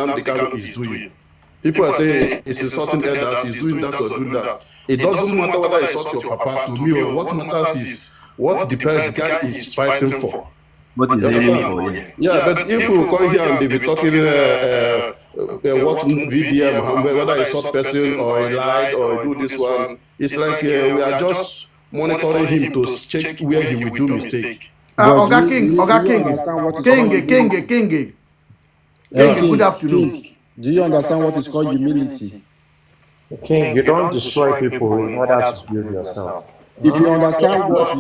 Nnamdi Kanu is doing. People are saying he's insulting elders, he's doing that or doing that. It doesn't matter whether you insult your papa to me or what matters is what the guy is fighting for. What is aiming for? Yeah, but if we come here and they be talking what VDM, whether it's short person or he lied or he do this one, it's like we are just monitoring him to check where he will do mistake. Oga King, good afternoon. King, do you understand what is called humility? King, you don't destroy people in order to build yourself. If you understand what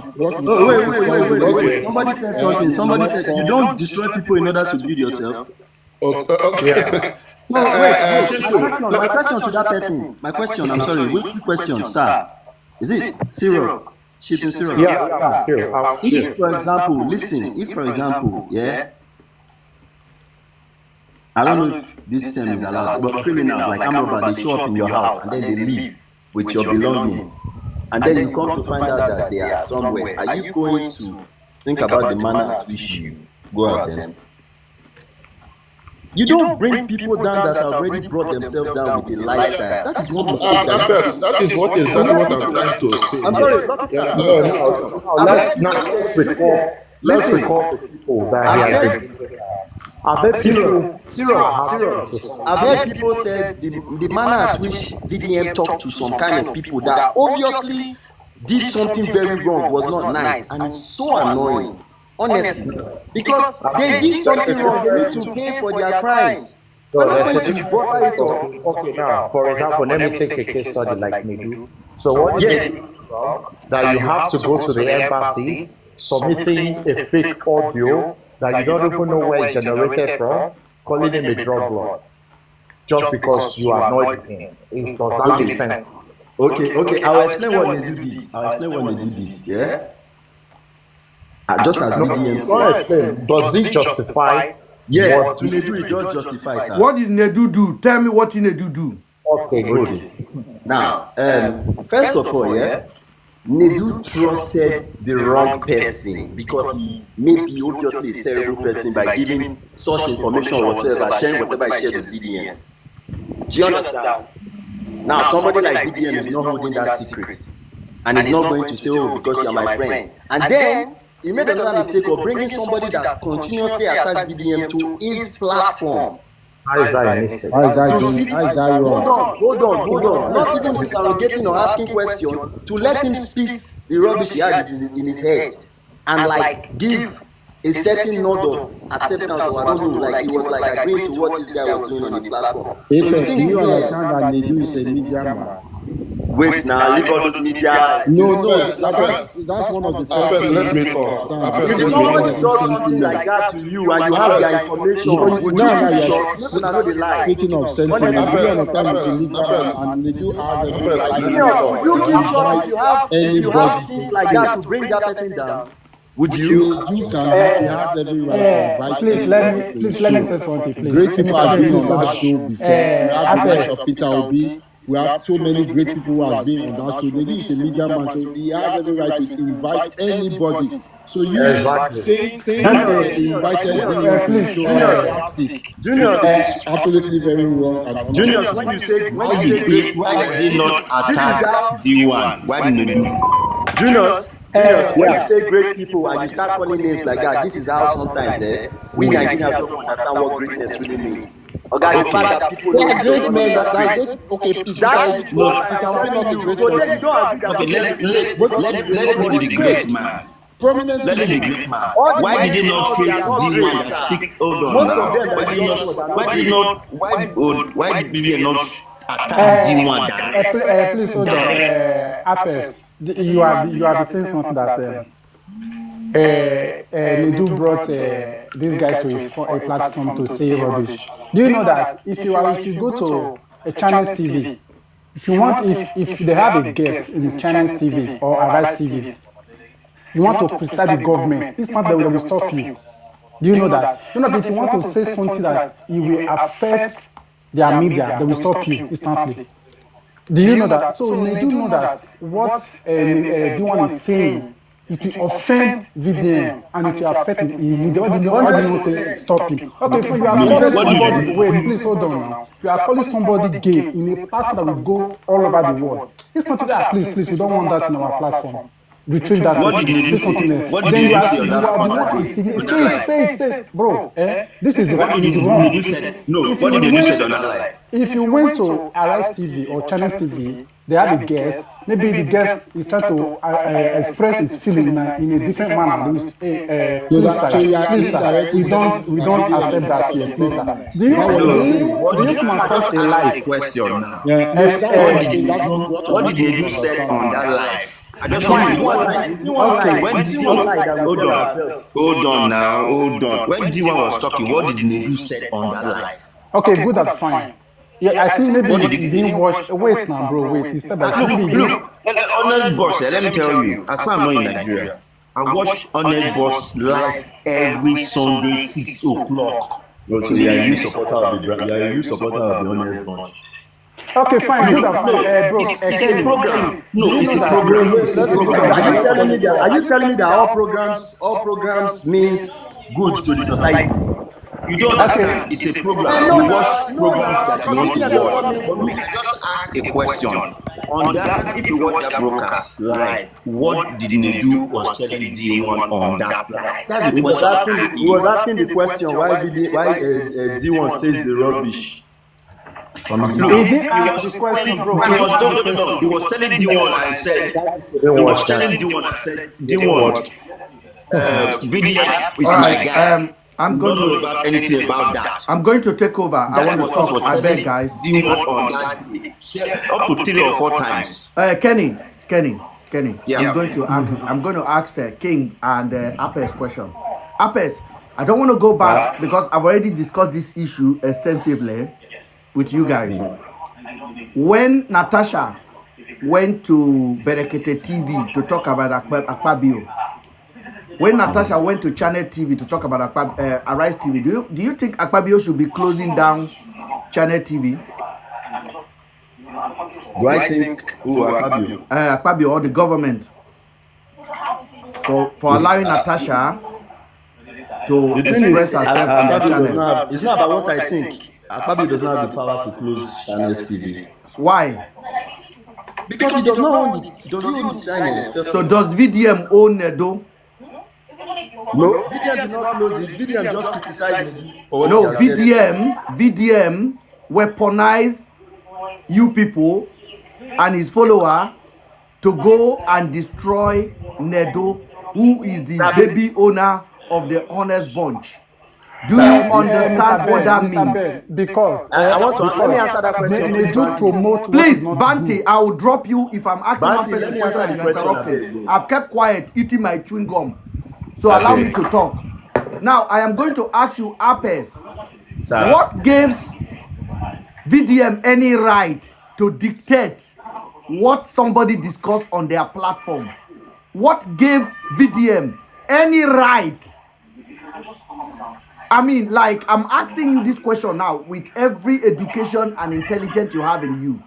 wait. Somebody said something. Somebody said you don't destroy people in order to build yourself. Okay. Yeah. No, wait. My question to that person. My question. I'm sorry. Which question, sir? Is it Cyril? Shooting Cyril. Yeah. If, for example, listen. If, for example, I don't know if this term is allowed, but criminals like Amroba, they show up in your house and then they leave with your belongings. And then you come to find out that they are somewhere. Are you going to think about the manner at which you go at them? You don't bring people down that have already brought themselves down with a lifestyle. That is one mistake. That is what exactly what I'm trying to say. I'm sorry. Let's recall the people that he has been. Cyril. I've heard people say the manner at which VDM talked to some kind of people that obviously did something very wrong was not nice, and it's so annoying, honestly, because they did something wrong. They need to pay for their crimes. Okay, now, for example, let me take a case study like Nidu. So what that you have to go to the embassies submitting a fake audio that you don't even know where it generated from, calling him a drug lord, just because you annoyed him. It does not make sense. Okay. I'll explain what they did. Yeah. Just as VDM. Does it justify? Yes, to Nedu it does justify, sir. What did Nedu do? Tell me what Nedu do. Okay, good. Now, first of all, Nedu trusted the wrong person because he may be obviously a terrible person by giving such information or whatever, sharing whatever he shared with VDM. Do you understand? Now, somebody like VDM is not holding that secret, and he's not going to say, "Oh, because you're my friend." And then he made another mistake of bringing somebody that continuously attacked VDM to his platform. How is that a mistake? Hold on. Not even interrogating or asking questions, to let him spit the rubbish he had in his head and like give a certain nod of acceptance, or I don't know, like he was like agreeing to what this guy was doing on the platform. So you understand that Nedu is a media man? Wait now, leave all those media. No, that's one of the first. Let me talk. If somebody does something like that to you and you have their information, would you keep short? Even I know they lie. Speaking of sentiment, you understand it's a media man, and Nedu has a Would you keep short if you have things like that to bring that person down? Would you? You can. He has every right to invite. Please let me say something, please. Great people have been on that show before. We have the likes of Peter Obi. We have so many great people who have been on that show. Nedu is a media man, so he has every right to invite anybody. So you saying that he invited everyone to the show, Junior, it's absolutely very wrong. Junior, when you say why did he not attack D1? Why didn't he do? Junior, when you say great people and you start calling names like that, this is how sometimes we Nigerians don't understand what greatness really means. Okay, the fact that people are great men that okay, that is what I'm telling you. Today you don't agree that. Let him be the great man. Let him be the great man. Why did he not face D1 that speak? Hold on. Why did BBN not attack D1? Please hold on. Apes, you have been saying something that Nedu brought this guy to his platform to say rubbish. Do you know that if you go to a Chinese TV, if they have a guest in Chinese TV or Arise TV, you want to criticize the government, it's not that they will stop you. Do you know that? You know that if you want to say something that it will affect their media, they will stop you instantly. Do you know that? So they do know that what D1 is saying it will offend VDM and it will affect the media. What do you say stop him? Okay, so you are No, calling what do somebody, you wait, please hold on now. You are calling somebody gay in a platform that will go all over the world. It's not that, please, we don't want that in our platform. Retrieve that. What did Say Nedu something say? else. What did Then you Nedu are say the on one that day, instigating. on that Say live? it, bro. This is What did it's wrong. Nedu say? No, If what you did Nedu went, say on that live? if you went to Arise TV or Channels TV, they have a guest. Maybe the guest is trying to express his feeling in a different manner. They will say, So please, that so you are please, sir, indirectly we don't accept that here, please, sir. Do is that what you are you saying? What do did you come I across just a asked a live? question now? Yeah, no, that's What what did I'm saying. That's what what did I'm trying to Nedu said understand. on that live? I just No, want it's to one know. lie. It's one lie. When It's one lie that we hold tell on, ourselves. hold on now, hold on. When D1 was talking, what did Nedu said on that live? Okay, good, that's fine. Yeah, I think maybe What did he you say? didn't watch. Wait now, bro. Wait. It's step by step. Maybe you didn't. Look, honest boss, let me tell you, as far as I'm not in Nigeria, I watch honest boss live every Sunday 6 o'clock. No, so you are a huge supporter of you are a huge supporter of the honest bunch. Okay, fine. Good, Look, that's no, fine. Bro, it's a Kenny, program. do No, you it's know a that? program. Wait, It's a let me program. Are you let telling me me that all programs means good to the society? You don't Okay. understand. It's a program. You watch programs that you want to watch. But me, I just asked a question. On that, if you watch that broadcast live, what did Nedu was telling D1 on that live? That's the question I'm He asking was you. asking the question why D1 says the rubbish from his He mouth. Look, didn't he ask the was question, telling, bro. he He didn't was ask no, the no, no, no. He question. was telling D1 and said, Didn't he watch was telling that. D1 and said, D1, VDM is All my right. guy. I'm You going don't know to about anything about that. I'm going to take over. I That want to was what talk. was I beg, telling guys. D1 on that day. Up to 3 or 4 times. Kenny. Yeah. I'm going to ask King and Apes question. Apes, I don't want to go back because I've already discussed this issue extensively with you guys. When Natasha went to Berekete TV to talk about Akpabio, when Natasha went to Channel TV to talk about Arise TV, do you think Akpabio should be closing down Channel TV? Do I think Akpabio? Akpabio or the government for allowing Natasha to The thing express is, herself on their Akpabio does channel? not have. It's not about what I think. Akpabio does not have the power to close Channels TV Why? because he does not own the. Does he own the channel? So does VDM own Nedo? No, VDM did not close it. VDM just criticized me for what he No, has said. VDM weaponize you people and his follower to go and destroy Nedo, who is the baby owner of the Honest Bunch. Do you understand what that means? Because I want to let me answer that question, please, Banti. Please, Banti, I will drop you if I'm asking one Banti, person let me answer question the and question. you're interrupting. Abeg. I've kept quiet, eating my chewing gum. So allow me to talk. Now, I am going to ask you, Apes, Sir. what gives VDM any right to dictate what somebody discussed on their platform? What gave VDM any right? I mean, like, I'm asking you this question now with every education and intelligence you have in you.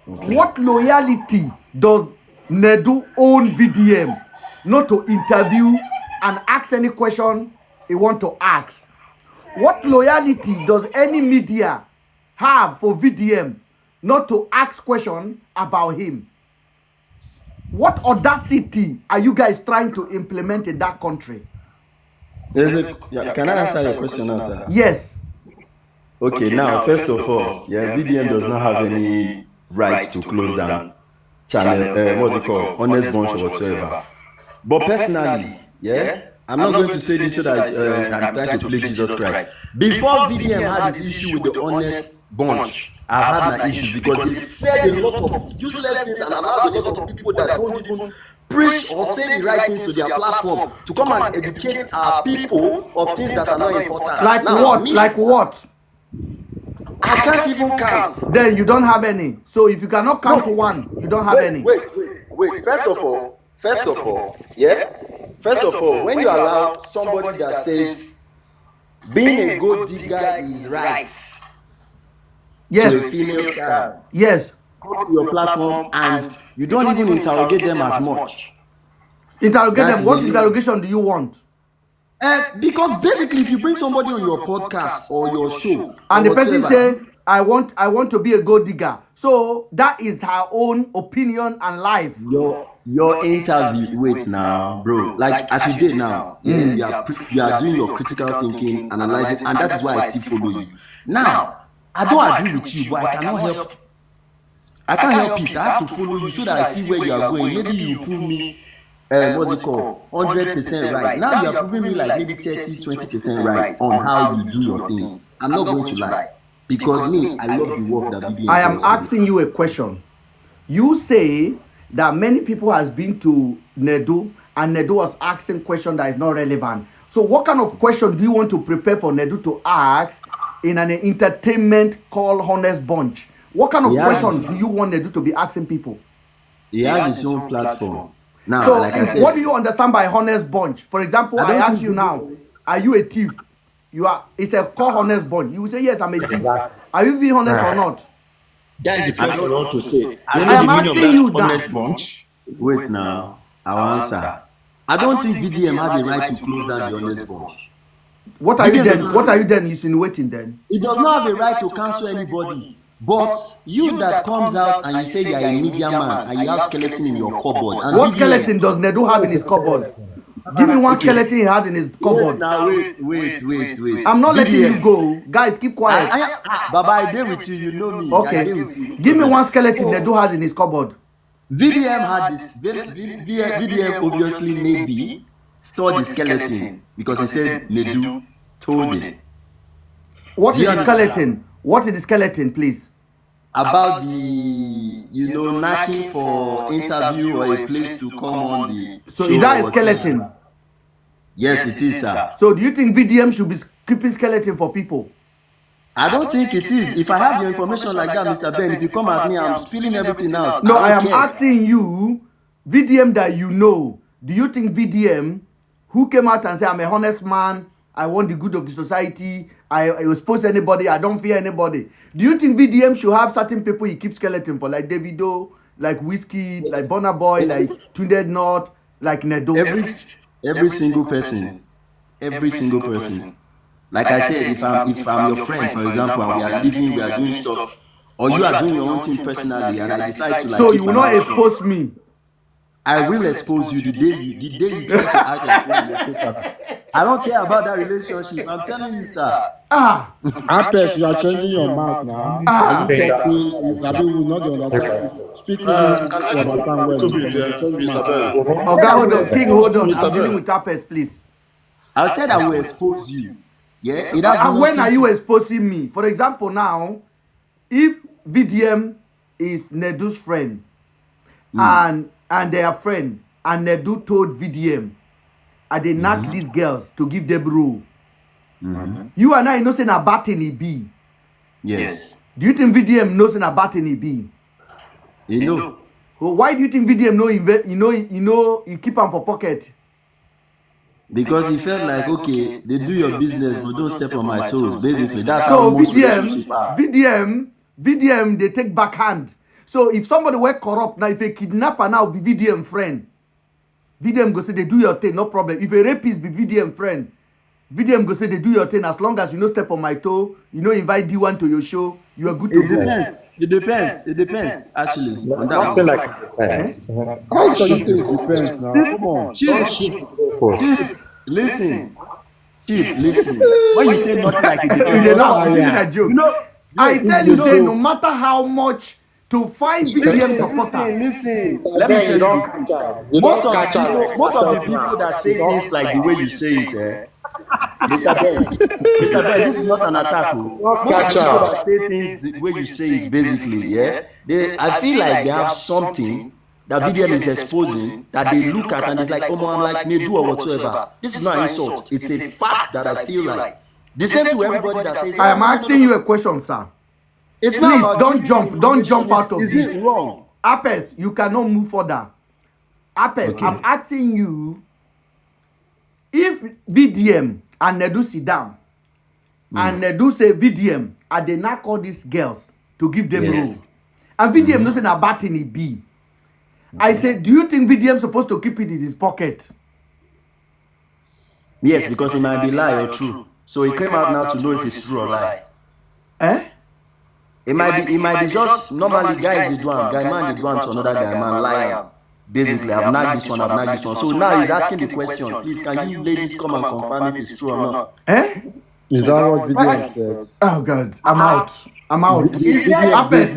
Okay. What loyalty does Nedu own VDM not to interview and ask any question he want to ask? What loyalty does any media have for VDM not to ask question about him? What audacity are you guys trying to implement in that country? Can I answer your question now, sir? Yes. Okay, now, first of all, VDM does not have any right to close down channel, what's it called, Honest Bunch or whatsoever. But personally, I'm not going to say this so that I'm trying to play Jesus Christ. Before VDM had his issue with the Honest Bunch, I've had my issues because they said a lot of useless things and allowed a lot of people that don't even preach or say the right things to their platform to come and educate our people of things that are not important. Like now, what? Like what? I can't even count. Then you don't have any. So if you cannot count to one, you don't have any. Wait. First of all, when you allow somebody that says being a gold digger is right, yes, to a female child, yes, go to your platform and you don't even interrogate them as much. Interrogate That them. is What it. interrogation do you want? Because basically, if you bring somebody on your podcast or your show And or the person whatever, say, I want to be a gold digger. So that is her own opinion and life. your interview, wait now, bro. Like as you did now, yeah, you are doing your critical thinking, analyzing, and that is why I still follow you. Now, I don't agree with you, but I cannot help. I can't help it. I have to follow you so that I see where you are going. Maybe you prove me, what's it called, 100% right. Now you are proving me like maybe 30-20% right on how you do your things. I'm not going to lie, because me, I love the work that BBM I am does. asking you a question. You say that many people has been to Nedu and Nedu was asking question that is not relevant. So what kind of question do you want to prepare for Nedu to ask in an entertainment called Honest Bunch? What kind of questions do you want Nedu to be asking people? He has his own platform. Now, So like I said, what do you understand by Honest Bunch? For example, I ask you now, are you a thief? It's a called Honest Bunch. You will say, yes, I'm a thief. Are you being honest or not? That is the question I want to say. I You know am the meaning asking of you that that. honest bunch? Wait now, I'll answer. I don't think VDM has a right to close down the Honest Bunch. What are you then insinuating then? It does not have a right to cancel anybody. But you that comes out and you say you are a media man and you have skeleton in your cupboard. And What VDM, skeleton does Nedu have in his cupboard? Give me one skeleton he has in his cupboard. Wait. I'm not letting you go. Guys, keep quiet. Baba, I did with you, you know me. Okay. I did with you. Give me one skeleton Nedu has in his cupboard. VDM had this. VDM obviously maybe stored the skeleton because he said Nedu told him. What is the skeleton? What is the skeleton, please? About the knocking for interview or a place to come on the So show. is that a skeleton? Yes, it is, sir. So do you think VDM should be keeping skeleton for people? I don't think it is. If I have your information like that, Mr. Ben, if you come at me, I'm spilling everything out. No, I am asking you, VDM that you know, do you think VDM, who came out and said, I'm a honest man, I want the good of the society, I expose anybody, I don't fear anybody. Do you think VDM should have certain people he keeps skeleton for, like Davido, like Whiskey, like Burna Boy, like Tunde Knot, like Nedo? Every single person. Like I said, if I'm your friend, for example, and we are living, we are doing stuff, or you are doing your own thing personally, and I decide to like. So you will not expose me. I will expose you the day you try to act like you're so perfect. I don't care about that relationship. I'm telling you, sir. Apex, you are changing your mouth now. Are you talking? Gabi will not understand. Speak English to understand well. Mr. Ben. Okay, hold on. King, hold on. I'm dealing with Apex, please. I said I will expose you. Yeah. And when are you exposing me? For example, now, if VDM is Nedu's friend, and they are friends, and Nedu told VDM, and they knock these girls to give them rule. You and I know saying a batting he be. Yes. Do you think VDM knows saying a batting he be? You know. So why do you think VDM know you keep him for pocket? Because he felt like, okay, they do your business, but don't step on my toes. Basically, that's so how most relationships are. VDM, they take backhand. So if somebody were corrupt, now if a kidnapper now be VDM friend, VDM go say they do your thing, no problem. If a rapist be VDM friend, VDM go say they do your thing as long as you no step on my toe, you know invite D1 to your show, you are good to go. It depends. Actually, on that Nothing like it depends. How can you say it depends now? Come on. Listen. When you say nothing like it depends, a joke. I tell you, say no matter how much to find VDM supporter. Listen. Let me tell you, most of the people that say things like the way you say it, Mr. Ben, this is not an attack. Most of the people that say things the way you say it, basically, I feel like they have something that VDM is exposing that they look at and it's like, oh, I'm like Nedu or whatsoever. This is not an insult. It's a fact that I feel like. The same to everybody that says. I am asking you a question, sir. It's Please, not about don't jump out of this. Is it wrong? Apex, you cannot move further. Apex, okay. I'm asking you, if VDM and Nedu sit down, and Nedu say VDM, and they not call these girls to give them room, and VDM knows a batting it be, I said, do you think VDM supposed to keep it in his pocket? Yes, because it might be lie or true. So he came out now to know if it's true or lie. Eh? It might be just normally guys they do am, guy man they do am to another guy man lie am. Basically, I've nagged this one, I've nagged this one. So now he's asking the question, please can you ladies come and confirm if it's true or not? Eh? Is that what VDM said? Oh God, I'm out. I'm out. Appes,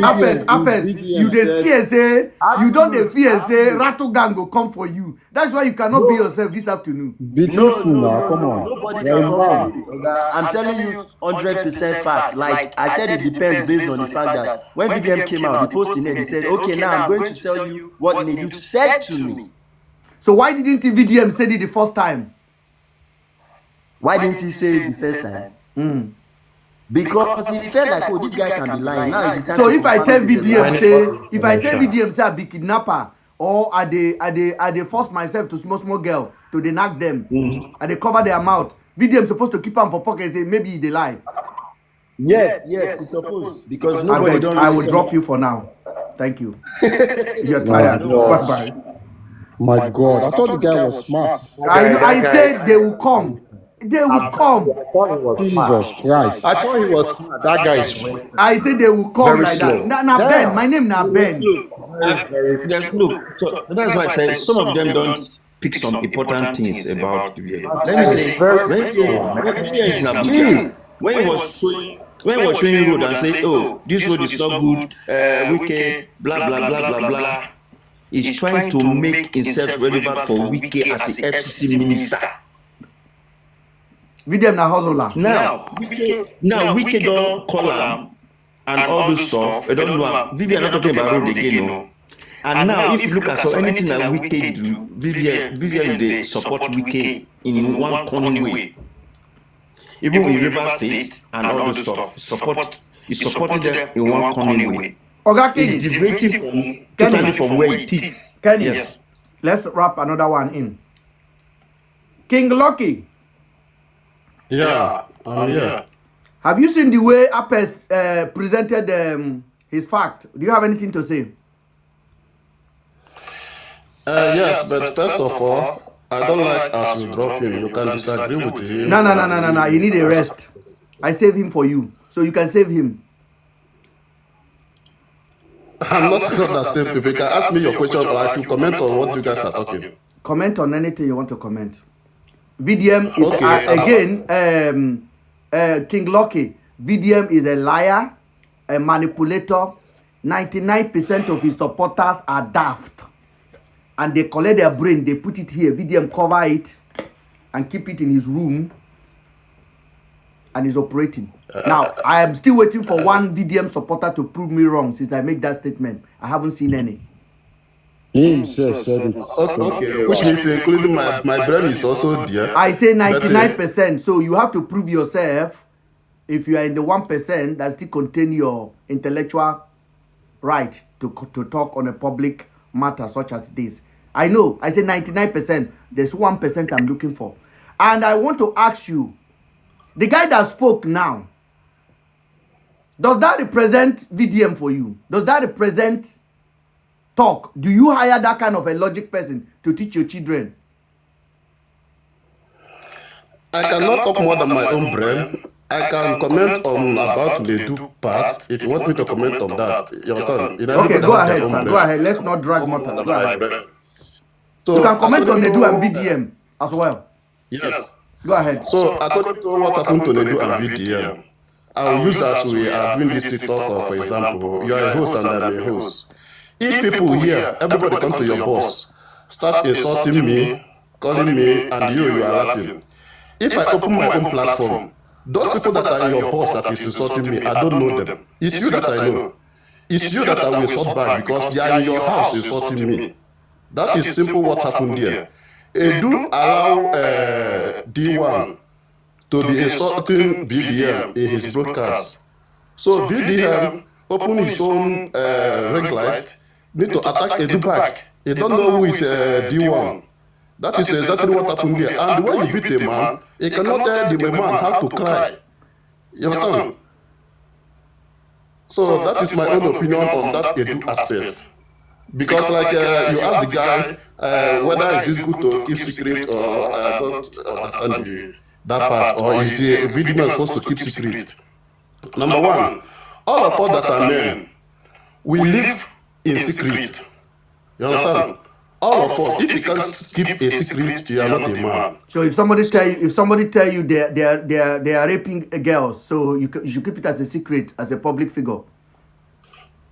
you dey fear say you don't dey fear say rattle gang go come for you. That's why you cannot be yourself this afternoon. Be truthful now, come on. Nobody You're can a come man. for me. I'm telling you 100% fact. Like I said, it depends based on the fact that when VDM came out, the post in it, he said, okay, now I'm going to tell you what Nedu said to me. So why didn't VDM say it the first time? Why didn't he say it the first time? Because he felt like, oh, this guy can be lying. Now is the time. So to if I tell confirm if he's lying. VDM say I be kidnapper, or I dey force myself to small girl to dey knack them, I dey cover their mouth. VDM supposed to keep am for pocket and say maybe they lie. Yes, it's supposed because nobody don't. I will drop you for now. Thank you. You're tired. Bye bye. My God, I thought the guy was smart. I said they will come. They will come. I thought he was smart. Jesus Christ. I thought he was smart. That guy is wasted. I said they will come Very like slow. that. Na Ben. My name na Ben. Look, so that's why I said some of them don't pick some important things about the video. Let me say, when he is in Abuja, when he was showing road and say, oh, this road is not good, Wike, blah blah blah blah blah, he's trying to make himself relevant for Wike as the FCC minister. VDM na hustler. Now Wike don't call him and all this stuff. I don't know. Vivian not talking about road again, no. And now, if you look at so anything that Wike do, Vivian they support Wike in one cunning way. Even in River State and all this stuff, he supported them in one cunning way. He's deviating totally from where it is. Kenny, Yes. let's wrap another one in. King Lucky, Yeah, yeah. have you seen the way Appes presented his fact? Do you have anything to say? Yes, but first of all, I don't like as you drop him. You can disagree with him. No. You need a rest. I save him for you, so you can save him. I'm not sure that same people. You can ask me your question or I should comment on what you guys are talking. Comment on anything you want to comment. VDM is Okay, King Lucky. VDM is a liar, a manipulator. 99% of his supporters are daft, and they collect their brain. They put it here. VDM cover it and keep it in his room, and is operating. Now I am still waiting for one VDM supporter to prove me wrong. Since I make that statement, I haven't seen any. He himself said it. okay. Which means including my brain is also there. I say 99%. So you have to prove yourself. If you are in the 1% that still contain your intellectual right to talk on a public matter such as this. I know. I say 99%. There's 1% I'm looking for. And I want to ask you, the guy that spoke now, does that represent VDM for you? Does that represent talk? Do you hire that kind of a logic person to teach your children? I cannot talk more than my own brain. I can comment on about the do part if you want me to comment on that. Your son. Okay, go ahead, sir. Go ahead. Let's not drag matters. Go ahead. So You can comment on Nedu and VDM as well. Yes. Go ahead. So according to what happened to Nedu and VDM, I'll use as we are doing this TikTok, or for example, you are a host and I'm a host. If people here, everybody come to your boss, start insulting me, calling me, and you are laughing. If I open my own platform, those people that are in your boss that is insulting me, I don't know them. It's you that I know. It's you that I will insult back because they are in your house insulting me. That is simple what happened there. Do allow D1 to be insulting VDM in his broadcast. So VDM open his own ring light, need to attack Edu back. He don't know who is D1. That is exactly what happened there. And when you beat a man, he cannot tell the man how to cry. You understand? So that is my own opinion on that Edu aspect. Because like you ask the guy whether is it good to keep secret or I don't understand that part, or is the video man supposed to keep secret? Number one, all of us that are men, we live in secret. You understand? All of us, if you can't keep a secret, you are not a man. So if somebody tell you they are raping girls, so you should keep it as a secret as a public figure.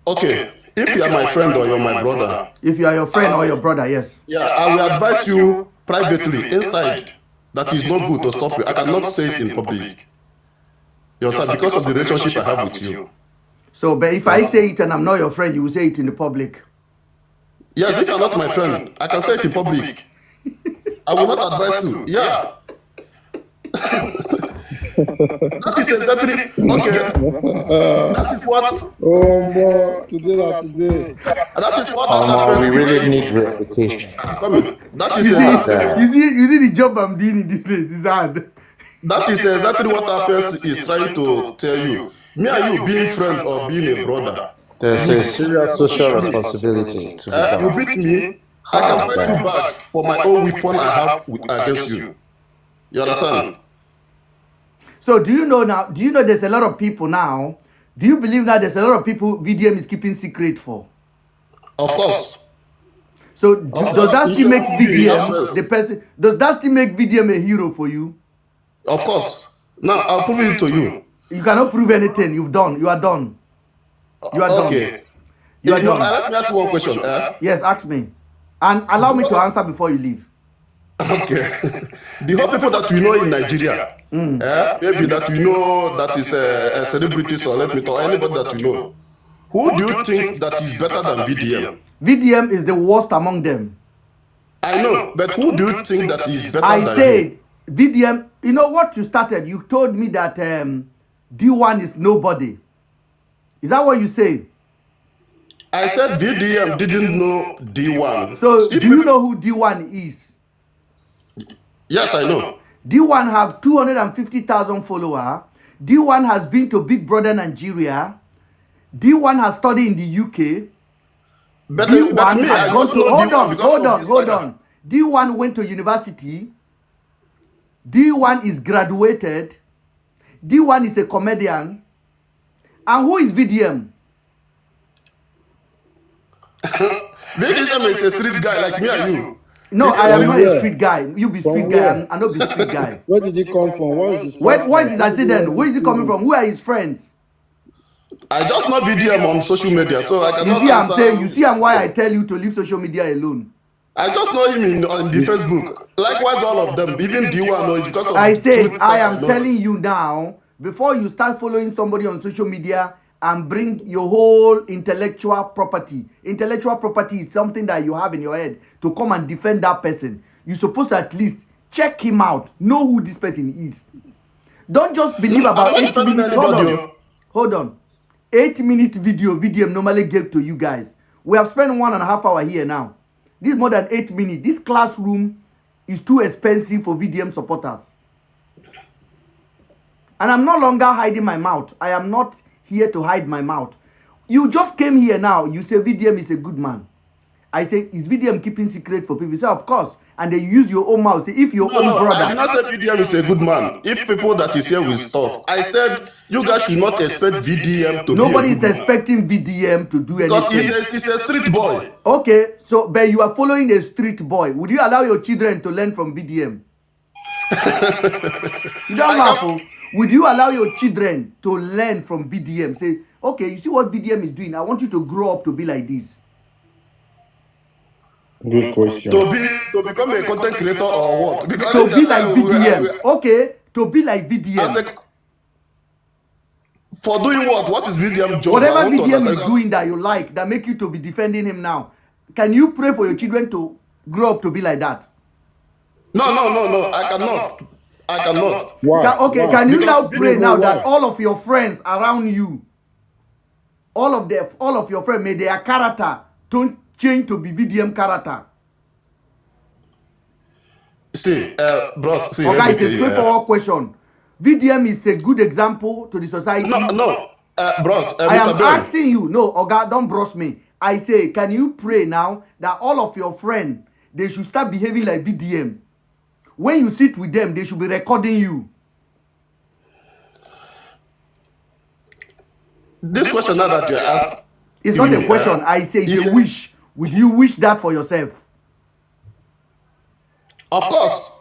Okay, if you are my friend or you're my brother. If you are your friend or your brother, yes. Yeah, I will advise you privately inside that is not good to stop you. I cannot say it in public. You understand? Because of the relationship I have with you. So, but if I say it and I'm not your friend, you will say it in the public. Yes, if you're not my friend, I can say it in public. I will not advise you. Yeah. That is exactly okay. That is what. Oh boy, today. That is what. We really need verification. Come in. That is You exactly. see the job I'm doing in this place. It's hard. That is exactly what that person is trying to tell you. Me and you being friend or being a brother. There's a serious social responsibility to be done. You beat me, I can fight you back for my own weapon I have against you. You understand? So do you know there's a lot of people now? Do you believe that there's a lot of people VDM is keeping secret for? Of course. So does that still make VDM the person? Does that still make VDM a hero for you? Of course. Now I'll prove it to you. You cannot prove anything. You are done. You are done. Okay. You are done. Let me ask you one question. Yes, ask me. And allow me to answer before you leave. Okay. The whole people that we know in Nigeria, maybe that we know that is celebrities or let me talk, anybody that we know, who do you think that is better than VDM? VDM is the worst among them. I know, but who do you think that is better than I said VDM, you know what you started? You told me that D1 is nobody. Is that what you said? I said VDM didn't know D1. So do you know who D1 is? Yes, I know. D1 have 250,000 followers. D1 has been to Big Brother Nigeria. D1 has studied in the UK. But D1 me, has I gone just to, know hold D1 on. D1 went to university. D1 is graduated. D1 is a comedian. And who is VDM? VDM is a street guy like me and you. No, I am not a street guy. You be street guy. I not be street guy. Where did he come from? What is his Where is his accident? Where is he coming from? Who are his friends? I just know VDM on social media, so I cannot You see why I tell you to leave social media alone. I just know him on the Facebook. Likewise, all of them, even D1 knows because of I said, I am telling you now, before you start following somebody on social media and bring your whole intellectual property. Intellectual property is something that you have in your head to come and defend that person. You're supposed to at least check him out, know who this person is. Don't just believe about 8 minutes. Hold on. 8-minute video VDM normally gave to you guys. We have spent 1.5 hours here now. This is more than 8 minutes. This classroom is too expensive for VDM supporters. And I'm no longer hiding my mouth. I am not here to hide my mouth. You just came here now. You say VDM is a good man. I say, is VDM keeping secret for people? You say, of course. And they use your own mouth. Say, if your own brother. I did not say VDM is a good man. If people that is here will stop. I said, you guys should not expect VDM to Nobody be is expecting VDM to do anything. Because he's a street boy. Okay, so, but you are following a street boy. Would you allow your children to learn from VDM? You don't laugh. Would you allow your children to learn from VDM? Say, okay, you see what VDM is doing. I want you to grow up to be like this. Good question. To become a content creator or what? Because to be like VDM. Okay, to be like VDM. For doing what? What is VDM job? Whatever VDM is doing that you like, that make you to be defending him now. Can you pray for your children to grow up to be like that? No. I cannot. Why? Can you now pray now that all of your friends around you, all of your friends, may their character don't change to be VDM character? See, bros. See, okay, it's a straightforward question. VDM is a good example to the society. No, bros. I am asking you. No, Oga, don't bros me. I say, can you pray now that all of your friends, they should start behaving like VDM? When you sit with them, they should be recording you. This question now that you asked, it's not a question. I say it's a wish. Would you wish that for yourself? Of course.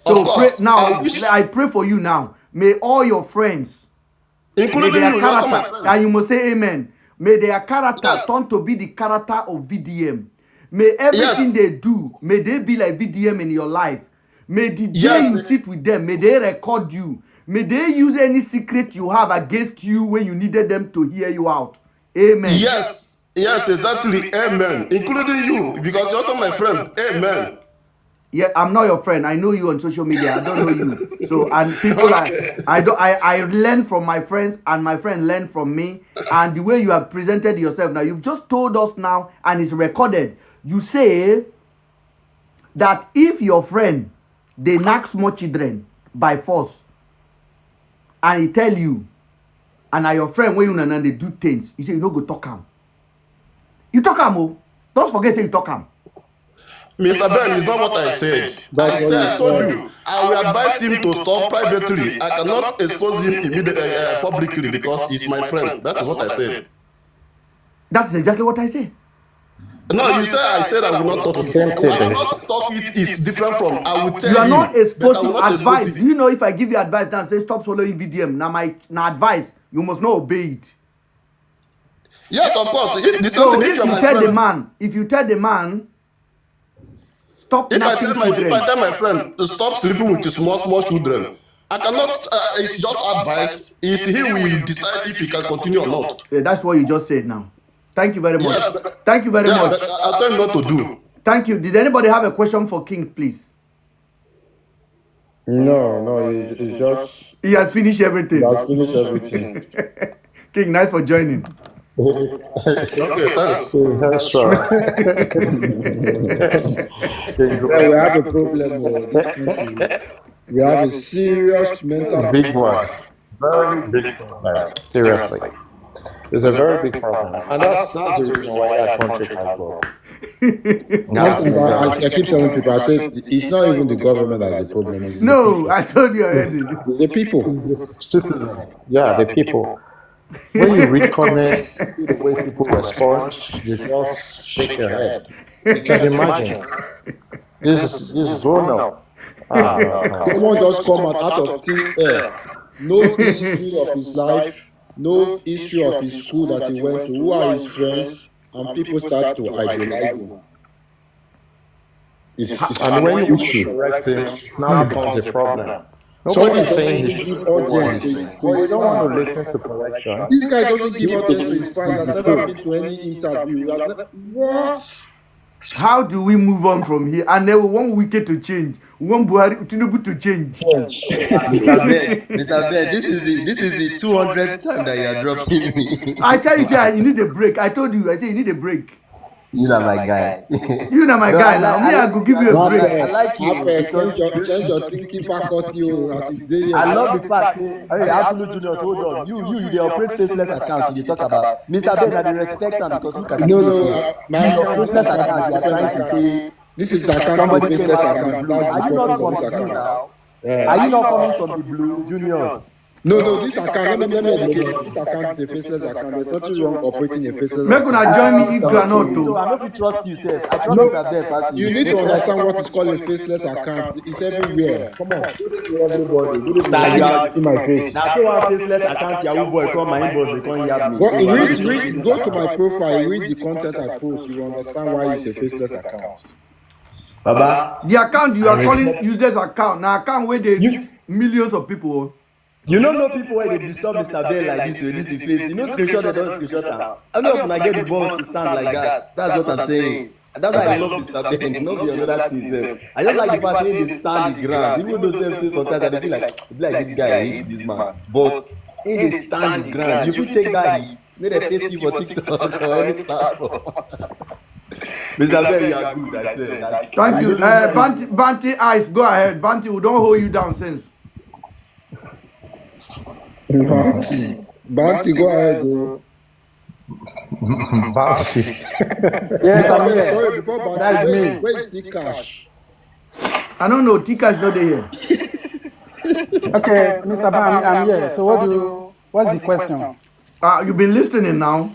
So pray now. I pray for you now. May all your friends, including their you, character, and you must say amen. May their character turn to be the character of VDM. May everything they do, may they be like VDM in your life. May the day you sit with them, may they record you. May they use any secret you have against you when you needed them to hear you out. Amen. Yes, exactly. Amen. Including you, because you're also my friend. Amen. Yeah, I'm not your friend. I know you on social media. I don't know you. So, and people I learn from my friends, and my friend learn from me. And the way you have presented yourself now, you've just told us now, and it's recorded. You say that if your friend, they knock small children by force, and he tell you, and are your friend when you and they do things, you say you no go talk am. You talk am, oh. Don't forget say you talk am. Mr. Ben, is not what I said. I told you, I will advise him to stop privately. I cannot expose him immediately, publicly, because he's my friend. That is what I said. That's exactly what I say. No, you said I said I will not talk it. I will not talk it is different from I will tell you. You are not exposing advice. Do you know if I give you advice and say stop following VDM, now advice, you must not obey it. Yes, of course. If you tell the man, stop. If I tell my friend to stop sleeping with small children, I cannot. It's just advice. It's he will decide if he can continue or not. Yeah, that's what you just said now. Thank you very much. Yes, thank you very much. I'll tell you what to do. Thank you. Did anybody have a question for King, please? No, it's just. He has finished everything. He has finished everything. King, nice for joining. Okay, thanks. That's right. We have a problem. We have a serious mental big one. Very big problem. Seriously. It's a very big problem. And that's the reason why our country can grow. I keep telling people, I said, it's not even the government that's the problem. No, I told you already. It's the people. It's the citizens. Yeah, the people. When you read comments, see the way people respond, you just shake your head. You can imagine. This is grown up. Someone just come out of thin air. No history of his life, no history of his school that he went to, who are his friends, and people start to idolize him. And when you correct him, it now becomes a problem. Nobody is saying he should audience, but you don't want to listen to correction. This guy doesn't give audience to his fans. Has never been to any interview. What? How do we move on from here? And then we want Wike to change. We want Tinubu to change. Mr. Ben, this is the 200th time that you are dropping me. I tell you, you need a break. I told you, I said you need a break. You are my guy. You are my guy now. I could give you a break. I like you. Change your thinking faculty. I love the fact. Absolute Juniors, hold on. You they operate faceless account. You talk about Mr. Ben. I respect him because look at that. No, your faceless account. You are trying to say this is account. Somebody came out from the blue. Are you not from the blue now? Are you not coming from the blue, Juniors? No, this account, let me educate. This account is a faceless account. There's nothing wrong operating a faceless account. Make una join me if you are not too. So I don't trust you, sir. I trust Mr. Ben personally. You need to understand what is called a faceless account. It's everywhere. Come on. Everybody. Now you are in my face. Now so one faceless account, Yahoo boy come my inbox, they can't yab me. Go to my profile, read the content I post. You understand why it's a faceless account. Baba, the account you are calling useless account. Now account where they millions of people. You don't know people where they disturb Mr. Ben like this with this face. You know screenshot, they don't screenshot am. I don't know if I get the balls to stand like that. That's what I'm saying. And that's why I love Mr. Ben. Not be another thing. I just like the fact that they stand the ground. Even though they say sometimes that they be like this guy hates this man. But in they stand the ground, you will take that hit. Make them face you for TikTok or any platform. Mr. Ben, you are good, I say. Thank you. Banty Ice, go ahead. Banty, we don't hold you down since. Banty, go ahead, bro. Bouncy. Yes, I'm Sorry, here. before Bounty, That's me. where is T-Cash? I don't know. Tika's not there here. Okay, Mr. Ban, I'm here. So what's the question? You've been listening now.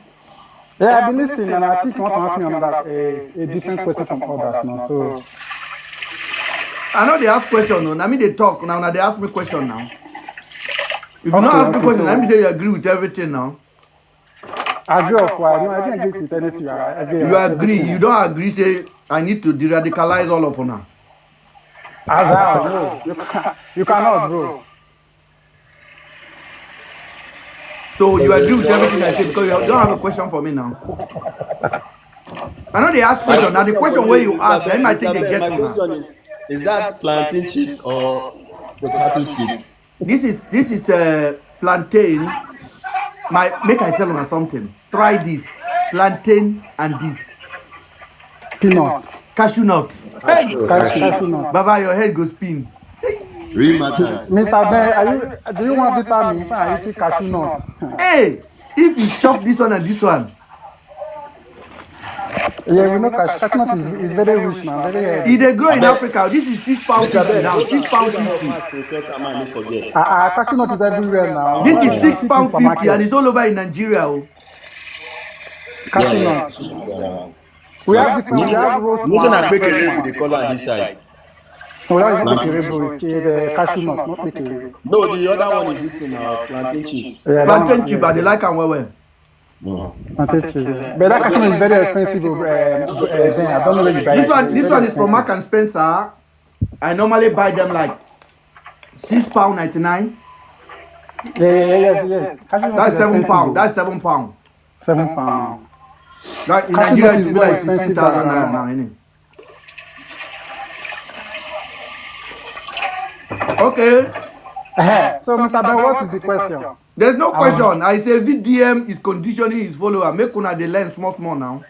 Yeah, I've been listening, and I think you want to ask me another a different question from others now. So I know they ask question no. I mean they talk now. Now they ask me question now. If you don't okay, ask me question, so let me say you agree with everything now. I agree of why? No, I didn't agree with anything. I agree You with agree. everything. You don't agree. Say I need to de-radicalize all of them. As how? No, you cannot, bro. So you agree with everything I say because you don't have a question for me now. I know they ask My question. Now the question for question where you, you ask, then I think they get My to now. question is that plantain chips or potato chips? This is plantain. Make I tell you something. Try this plantain and this Peanuts, cashew nut. Hey, cashew nut. Baba, your head go spin. Real matters. Mr. Ben, do you want vitamin if I eat cashew nuts? Hey, if you chop this one and this one, Yeah, we know cashew nut is very rich now, very e dey grow in Abeg, Africa. This is £6.50 Mr. Ben, now. hold am £6.50. fast to check am and no forget. Cashew nut is everywhere now. This is You see it in £6.50 and it's supermarkets. all over in Nigeria. Oh. Yeah, Cashew yeah. nut. Yeah. We have different. We have roast You know one na and fresh kpekere we dey one. call am this side. No, that is not Plantain pekere, chips. bro. It's the cashew nut, not pekere. No, the other one is eating now, plantain chips. Yeah, that Plantain one. chip, I dey like am well well. Plantain chips. Yeah. But that cashew nut is very expensive. Then I don't know where you buy This it. one, It's this very one is from Mark expensive. and Spencer. I normally buy them like £6.99. Yes. Cashew nut That's is £7. expensive. That's £7. £7. That in Cashew Nigeria nut it is will be more like expensive 16,000 than naira now, nuts. innit? Okay. So, Mr. Ben, what is the question? There's no question. I say VDM is conditioning his follower. Make una dey learn small now.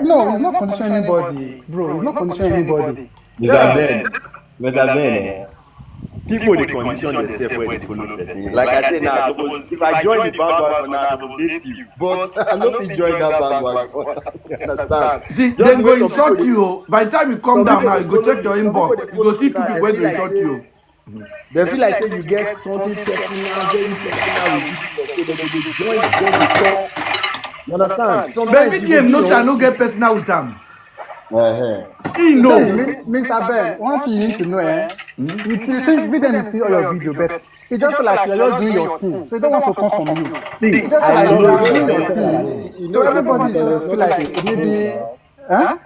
No, it's not conditioning anybody, bro. It's not conditioning anybody. Mr. Ben, people dey condition themselves where they follow person. Like I said now, suppose if I join the bandwagon now, I suppose date you. But I no fit join that bandwagon. You understand? See, Just then the go way some people insult dey- you. Oh. By the time you come some down people now, dey you go follow check your you. Some people inbox. dey You follow go see you now. people They wey feel go like insult say you. they feel like say you get something personal, very personal with this person. So they go dey join the talk. You understand? But Sometimes you go VDM do no say I your no own get thing. personal with am. He See, know. Mr. Ben, one thing you need to know, you think video see all your video, but it's just like you're just doing your thing. So you don't want to come from you. See, It's just I like you love are doing Mr. your Ben. thing. You So know, if you come everybody and there's just feel nothing like to prove maybe, now. huh?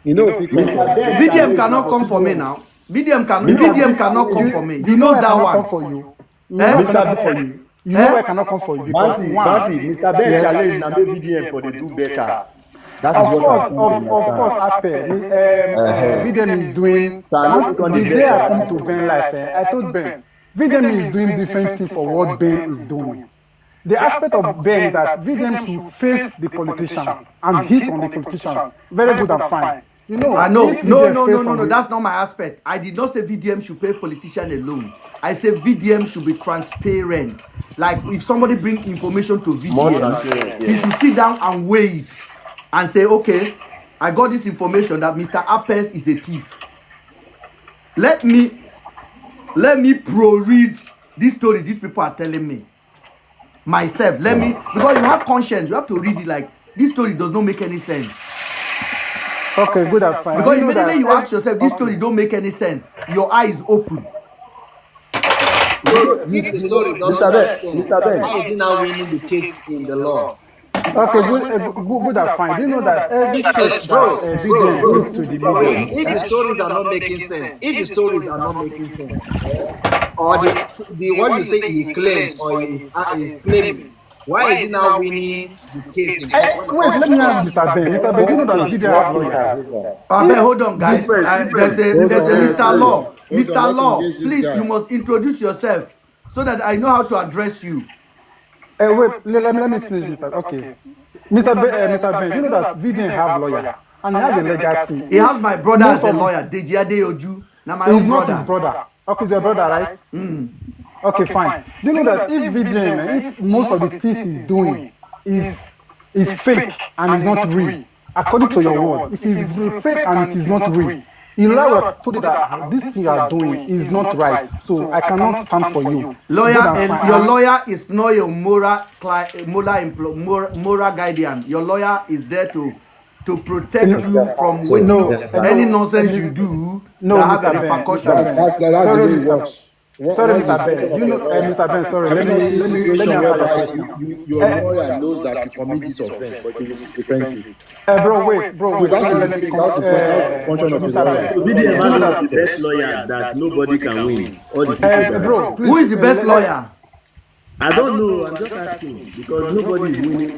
You know, if you come Mr. Ben VDM challenge cannot na come for me for now. VDM Mr. Ben cannot come for me. You He know knows I that cannot one. come for you. You know I cannot come for you. You know I cannot come for you because Banti, Mr. Ben challenge na make VDM for the do better. That is what I'm trying to of course, understand. VDM is doing. So I know if you The can day I get come to Ben Life, I told Ben, VDM is doing different things for what Ben is doing. The aspect of Ben is that VDM should face the politicians and hit on the politicians. Very good and fine. You know, I know. if VDM face on No. the- That's not my aspect. I did not say VDM should pay politician alone. I say VDM should be transparent. Like if somebody bring information to more VDM, transparent, he yes. should sit down and weigh it and say, okay, I got this information that Mr. Apes is a thief. Let me pro-read this story these people are telling me. Myself, because you have conscience, you have to read it like this story does not make any sense. Okay, good and fine. Because You know immediately that you ask yourself, this story don't make any sense. Your eyes open. If the story doesn't Mr. Ben, make sense, Mr. Ben. how is he now winning the case in the law? Okay, good and fine. Do you know that every case that VDM gives to the media, If the stories are not making sense, or the what you say he claims or he is claiming, why is he now winning the case in court? wait, let me ask Mr. Ben. Mr. Ben, do you know that VDM have lawyers? Hold on, guys. There's a Mr. Law. Hold on, Mr. let's Law, engage this please, guy. you must introduce yourself so that I know how to address you. Wait, let me finish this. Okay. Mr. Ben, do you know that VDM have lawyer and he has a legal team? He has my brother as Most a of- lawyer, Deji Adeoju. Now my He's own not brother. his brother. Okay, he's your brother, right? Okay, fine. Do you know that if VDM, if most of the things he's doing is fake and is not real, according to your word, if it's fake and it is not real, you will have told you that this thing you are doing is not right. So I cannot stand for you. Lawyer, Good and and fine. your lawyer is not your moral guardian. Your lawyer is there to protect you from any nonsense you do that have a repercussion. That's the way it works. Sorry, Once Mr. the Ben. Do you know, Mr. Ben? Sorry, have let you me not seen situation answer your whereby question. your lawyer knows that you commit this offense, but he will defend you? Bro, wait, So that's sorry, the let me that's the function of a Mr. lawyer. Ben. So Do BDM you has know one of that? the best lawyers that nobody can win. All the people that Bro, please. Who is the best lawyer? I don't know. I'm just asking because nobody is winning.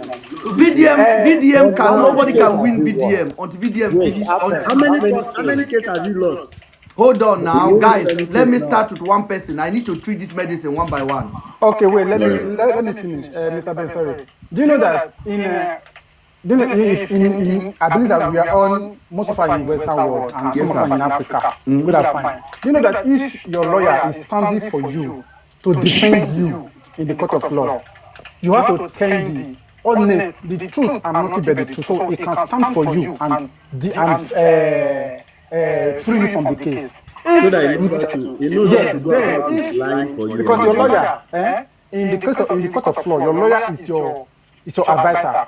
VDM can how nobody many can cases win has he won? VDM until VDM Wait, finish. Apex, How many cases has he lost? Hold on He now, won't guys. lose any Let case me now. start with one person. I need to treat this medicine one by one. Okay, wait, Alright. let me finish, Mr. Ben. Sorry. Do you know that do you know, if I believe that we are all, most of us in Western world and some of us in Africa, good and fine. Do you know that if your lawyer is standing for you to defend you in the court of law, you have to tell the honest, the truth, and nothing but the truth, so it can stand for you and free you from the case. So If that he knows how to go about his lying for you because your every time. lawyer, in the court of law, your lawyer is your advisor.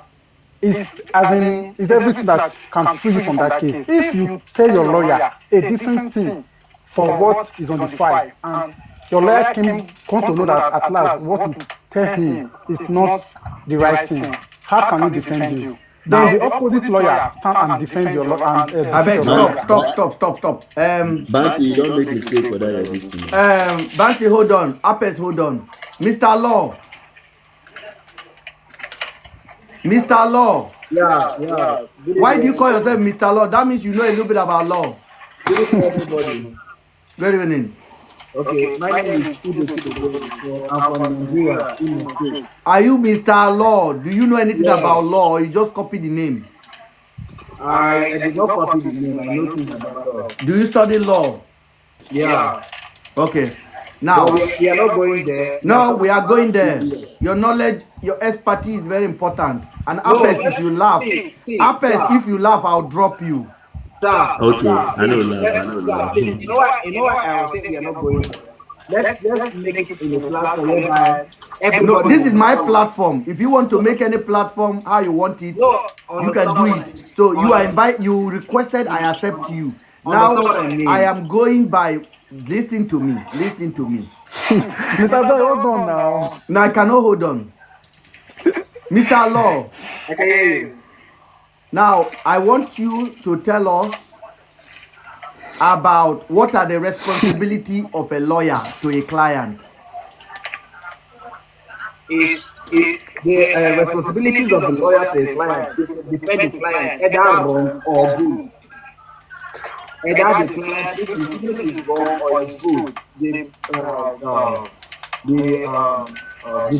Is everything that can free you from that case. If you tell your lawyer a different thing for what is on the file, and your lawyer come to know that at last what you tell him is not the right thing, how can he defend you? Then the opposite lawyer stand and defend your lawyer and defeat I beg, your lawyer. stop. Banty, you don't make mistake for that. This thing. Banty, hold on. Apes, hold on. Mr. Law. Mr. Law. Yeah. Good Why do you evening. call yourself Mr. Law? That means you know a little bit about law. Good evening, everybody. Good evening. Okay, my name is Udo Chidebere. I'm from Nigeria, Imo State. Are you Mr. Law? Do you know anything Yes. about law, or you just copy the name? I did not copy the name. I noticed about law. Do you study law? Yeah. Okay. Now, But we are not going there. no, we are going there. Yeah. Your knowledge, your expertise is very important. And No, Apes, if you laugh, see, Apes, sir. if you laugh, I'll drop you. Sir, Okay, sir, I know please, love. sir, please. You know what I was saying we are not going there. Let's make it in a platform whereby No, everybody this is my will- platform. If you want to make any platform how you want it, No, you can do it. So you are you requested, I accept you. Now Understand what I mean? I am going by listening to me. Listen to me. Mr. Ben, hold on now. Now I cannot hold on. Mr. Law, I can hear you. now I want you to tell us about what are the responsibility of a lawyer to a client. Is the responsibilities of the lawyer to a client is to defend the client either wrong or good. Either the client, if it is wrong or is good, the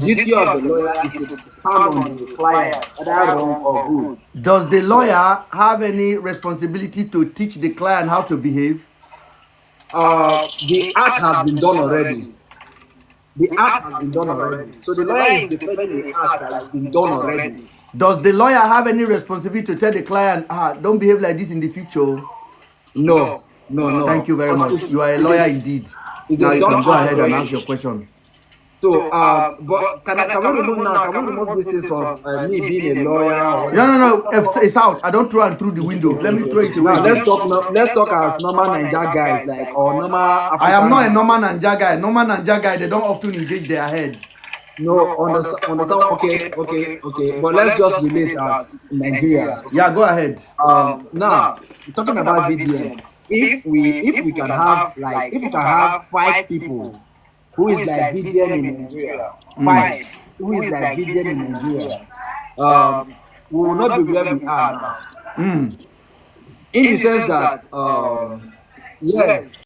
duty of the lawyer is to stand on the client, either wrong or good. Does the lawyer have any responsibility to teach the client how to behave? The act has been done already. The act has been done already. So the lawyer is defending the act that has been done already. Does the lawyer have any responsibility to tell the client, don't behave like this in the future? No. Thank you very much. You are a lawyer indeed. Now you can go ahead and ask your question. So, but can we remove now? Can we remove this thing from me being a lawyer? No. It's out. I don't throw and through the window. Let me throw it away. Now let's talk as normal Naija guys, like or normal African. I am not a normal Nanja guy. Normal Nanja guy, they don't often engage their head. No, understand. Okay. But let's just relate as Nigerians. Yeah, go ahead. Now talking about VDM, if we can have five people who is like VDM in Nigeria, five who is like VDM in Nigeria, we will not be where we are now. In the sense that yes,